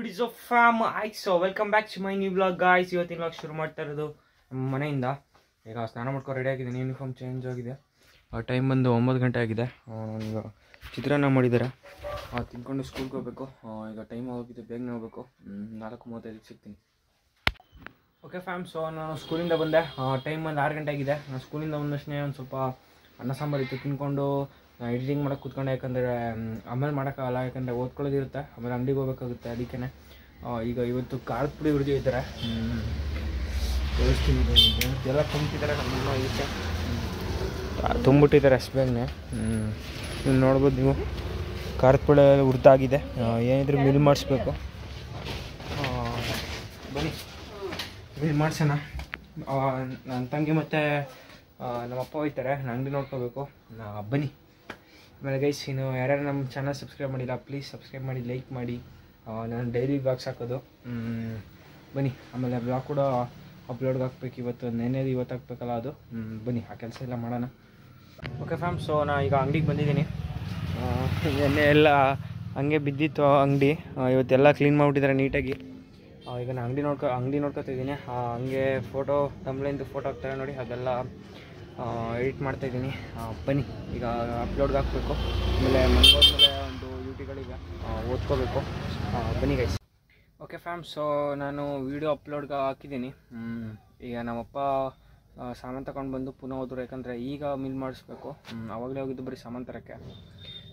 Is fam so welcome back to my new blog guys. ಇವತ್ತಿನ blog ಶುರು ಮಾಡ್ತಾ ಇರೋದು ನಮ್ಮ ಮನೆಯಿಂದ. ಈಗ ಸ್ನಾನ ಮಾಡ್ಕೊಂಡು ರೆಡಿ ಆಗಿದ್ದೀನಿ, ಯೂನಿಫಾರ್ಮ್ ಚೇಂಜ್ ಆಗಿದೆ. ಟೈಮ್ ಬಂದು 9 ಗಂಟೆ ಆಗಿದೆ. ಈಗ ಚಿತ್ರಾನ್ನ ಮಾಡಿದ್ದಾರೆ, ತಿನ್ಕೊಂಡು ಸ್ಕೂಲ್ಗೆ ಹೋಗಬೇಕು. ಈಗ ಟೈಮ್ ಹೋಗಿದೆ, ಬೇಗನೆ ಹೋಗಬೇಕು. 4:35ಕ್ಕೆ ಸಿಗ್ತೀನಿ. ಓಕೆ ಫ್ಯಾಮ್, ಸೊ ನಾನು ಸ್ಕೂಲಿಂದ ಬಂದೆ. ಟೈಮ್ ಒಂದು 6 ಗಂಟೆ ಆಗಿದೆ. ನಾನು ಸ್ಕೂಲಿಂದ ಬಂದಷ್ಟೇ ಒಂದು ಸ್ವಲ್ಪ ಅನ್ನ ಸಾಂಬಾರು ಇತ್ತು, ತಿನ್ಕೊಂಡು ಎಡಿಟಿಂಗ್ ಮಾಡೋಕ್ಕೆ ಕೂತ್ಕೊಂಡೆ. ಯಾಕಂದರೆ ಆಮೇಲೆ ಮಾಡೋಕ್ಕಾಗಲ್ಲ, ಯಾಕಂದರೆ ಓದ್ಕೊಳ್ಳೋದಿರುತ್ತೆ, ಆಮೇಲೆ ಅಂಗಡಿಗೆ ಹೋಗ್ಬೇಕಾಗುತ್ತೆ. ಅದಕ್ಕೇ ಈಗ ಇವತ್ತು ಖಾರದ ಪುಡಿ ಹುರಿದಿದ್ದಾರೆ, ಎಲ್ಲ ತುಂಬಿಟ್ಟಿದ್ದಾರೆ. ನಮ್ಮಮ್ಮ ಇದಕ್ಕೆ ತುಂಬಿಟ್ಟಿದ್ದಾರೆ ಅಷ್ಟು ಬೇಗನೆ. ನೀವು ನೋಡ್ಬೋದು, ನೀವು ಖಾರದ ಪುಡಿ ಹುರಿದಾಗಿದೆ. ಏನಿದ್ರು ಮಿಲ್ ಮಾಡಿಸ್ಬೇಕು. ಬನ್ನಿ ಮಿಲ್ ಮಾಡಿಸೋಣ. ನನ್ನ ತಂಗಿ ಮತ್ತು ನಮ್ಮಪ್ಪ ಹೋಗ್ತಾರೆ, ನಾನು ಅಂಗಡಿ ನೋಡ್ಕೋಬೇಕು. ಬನ್ನಿ. ಆಮೇಲೆ ಗೈಸ್, ಇನ್ನು ಯಾರ್ಯಾರು ನಮ್ಮ ಚಾನಲ್ ಸಬ್ಸ್ಕ್ರೈಬ್ ಮಾಡಿಲ್ಲ, ಪ್ಲೀಸ್ ಸಬ್ಸ್ಕ್ರೈಬ್ ಮಾಡಿ, ಲೈಕ್ ಮಾಡಿ. ನಾನು ಡೈಲಿ ಬ್ಲಾಗ್ಸ್ ಹಾಕೋದು. ಬನ್ನಿ. ಆಮೇಲೆ ಬ್ಲಾಗ್ ಕೂಡ ಅಪ್ಲೋಡ್ಗೆ ಹಾಕ್ಬೇಕು. ಇವತ್ತು ನೆನ್ನೆದು ಇವತ್ತು ಹಾಕ್ಬೇಕಲ್ಲ, ಅದು ಬನ್ನಿ, ಆ ಕೆಲಸ ಎಲ್ಲ ಮಾಡೋಣ. ಓಕೆ ಫ್ಯಾಮ್, ಸೊ ನಾನು ಈಗ ಅಂಗಡಿಗೆ ಬಂದಿದ್ದೀನಿ. ನೆನ್ನೆ ಎಲ್ಲ ಹಂಗೆ ಬಿದ್ದಿತ್ತು ಅಂಗಡಿ, ಇವತ್ತೆಲ್ಲ ಕ್ಲೀನ್ ಮಾಡಿಬಿಟ್ಟಿದ್ದಾರೆ ನೀಟಾಗಿ. ಈಗ ನಾನು ಅಂಗಡಿ ನೋಡ್ಕೊತಿದ್ದೀನಿ. ಹಂಗೆ ಫೋಟೋ ತಮ್ಲಿಂದು ಫೋಟೋ ಹಾಕ್ತಾರೆ ನೋಡಿ, ಅದೆಲ್ಲ ಎಡಿಟ್ ಮಾಡ್ತಾಯಿದ್ದೀನಿ. ಬನ್ನಿ, ಈಗ ಅಪ್ಲೋಡ್ಗೆ ಹಾಕಬೇಕು. ಆಮೇಲೆ ಮನೆಗೋದ್ಮೇಲೆ ಒಂದು ಡ್ಯೂಟಿಗಳಿಗೆ ಓದ್ಕೋಬೇಕು. ಬನ್ನಿ ಗೈಸ್. ಓಕೆ ಫ್ಯಾಮ್, ಸೊ ನಾನು ವೀಡಿಯೋ ಅಪ್ಲೋಡ್ಗೆ ಹಾಕಿದ್ದೀನಿ. ಈಗ ನಮ್ಮಪ್ಪ ಸಾಮಾನು ತಗೊಂಡು ಬಂದು ಪುನಃ ಹೋದ್ರು, ಯಾಕಂದರೆ ಈಗ ಮಿಲ್ ಮಾಡಿಸ್ಬೇಕು. ಆವಾಗಲೇ ಹೋಗಿದ್ದು ಬರೀ ಸಾಮಾನು ತರೋಕ್ಕೆ.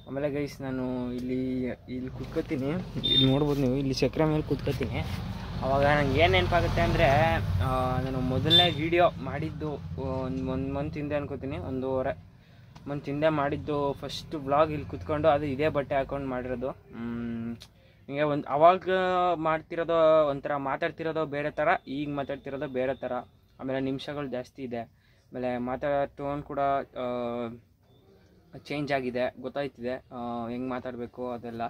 ಆಮೇಲೆ ಗೈಸ್, ನಾನು ಇಲ್ಲಿ ಕೂತ್ಕೋತೀನಿ. ಇಲ್ಲಿ ನೋಡ್ಬೋದು ನೀವು, ಇಲ್ಲಿ ಚಕ್ರ ಮೇಲೆ ಕೂತ್ಕೋತೀನಿ. ಆವಾಗ ನಂಗೆ ಏನು ನೆನಪಾಗುತ್ತೆ ಅಂದರೆ, ನಾನು ಮೊದಲನೇ ವೀಡಿಯೋ ಮಾಡಿದ್ದು ಒಂದು ಮಂತ್ ಹಿಂದೆ ಅನ್ಕೋತೀನಿ, 1.5 ಮಂತ್ ಹಿಂದೆ ಮಾಡಿದ್ದು ಫಸ್ಟ್ ವ್ಲಾಗ್. ಇಲ್ಲಿ ಕೂತ್ಕೊಂಡು ಅದು ಇದೇ ಬಟ್ಟೆ ಹಾಕ್ಕೊಂಡು ಮಾಡಿರೋದು. ಹಿಂಗೆ ಅವಾಗ ಮಾಡ್ತಿರೋದು ಒಂಥರ, ಮಾತಾಡ್ತಿರೋದು ಬೇರೆ ಥರ, ಈಗ ಮಾತಾಡ್ತಿರೋದು ಬೇರೆ ಥರ. ಆಮೇಲೆ ನಿಮಿಷಗಳು ಜಾಸ್ತಿ ಇದೆ, ಆಮೇಲೆ ಮಾತಾಡೋ ಟೋನ್ ಕೂಡ ಚೇಂಜ್ ಆಗಿದೆ, ಗೊತ್ತಾಯ್ತಿದೆ ಹೆಂಗೆ ಮಾತಾಡಬೇಕು ಅದೆಲ್ಲ.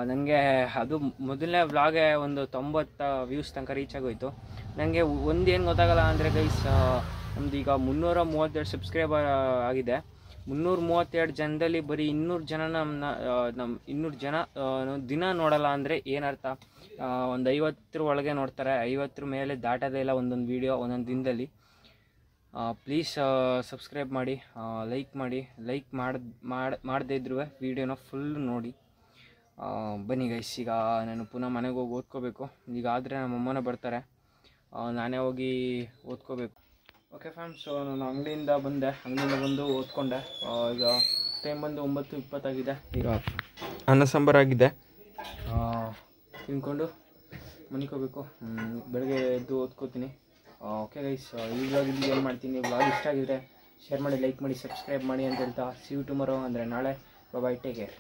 ನನಗೆ ಅದು ಮೊದಲನೇ ವ್ಲಾಗೆ ಒಂದು 90 ವ್ಯೂಸ್ ತನಕ ರೀಚ್ ಆಗೋಯ್ತು. ನನಗೆ ಒಂದೇನು ಗೊತ್ತಾಗಲ್ಲ ಅಂದರೆ ಗೈಸ್, ನಮ್ಮದು ಈಗ 332 ಸಬ್ಸ್ಕ್ರೈಬರ್ ಆಗಿದೆ. 332 ಜನದಲ್ಲಿ ಬರೀ 200 ಜನ ನಮ್ಮ 200 ಜನ ದಿನ ನೋಡಲ್ಲ ಅಂದರೆ ಏನರ್ಥ? ಒಂದು 50 ಒಳಗೆ ನೋಡ್ತಾರೆ, 50 ಮೇಲೆ ದಾಟೋದೇ ಇಲ್ಲ ಒಂದೊಂದು ವೀಡಿಯೋ ಒಂದೊಂದು ದಿನದಲ್ಲಿ. ಪ್ಲೀಸ್ ಸಬ್ಸ್ಕ್ರೈಬ್ ಮಾಡಿ, ಲೈಕ್ ಮಾಡದೇ ಇದ್ರೂ ವೀಡಿಯೋನ ಫುಲ್ ನೋಡಿ. ಬನ್ನಿ ಗೈಸ್, ಈಗ ನಾನು ಪುನಃ ಮನೆಗೆ ಹೋಗಿ ಓದ್ಕೋಬೇಕು. ಈಗ ಆದರೆ ನಮ್ಮಮ್ಮನ ಬರ್ತಾರೆ, ನಾನೇ ಹೋಗಿ ಓದ್ಕೋಬೇಕು. ಓಕೆ ಫ್ಯಾಮ್, ಸೊ ನಾನು ಅಂಗಡಿಯಿಂದ ಬಂದು ಓದ್ಕೊಂಡೆ. ಈಗ ಟೈಮ್ ಬಂದು 9:20 ಆಗಿದೆ. ಈಗ ಅನ್ನ ಸಾಂಬಾರಾಗಿದೆ, ತಿನ್ಕೊಂಡು ಮನೆಗೆ ಹೋಗಬೇಕು. ಬೆಳಗ್ಗೆ ಎದ್ದು ಓದ್ಕೋತೀನಿ. ಓಕೆ ಗೈಸ್, ಈ ವ್ಲಾಗ್ ಇಲ್ಲಿ ಏನು ಮಾಡ್ತೀನಿ. ವ್ಲಾಗ್ ಇಷ್ಟ ಆಗಿದ್ರೆ ಶೇರ್ ಮಾಡಿ, ಲೈಕ್ ಮಾಡಿ, ಸಬ್ಸ್ಕ್ರೈಬ್ ಮಾಡಿ ಅಂತ ಹೇಳ್ತಾ, ಸಿ ಯು ಟುಮಾರೋ, ಅಂದರೆ ನಾಳೆ. ಬಾಯ್, ಟೇಕ್ ಕೇರ್.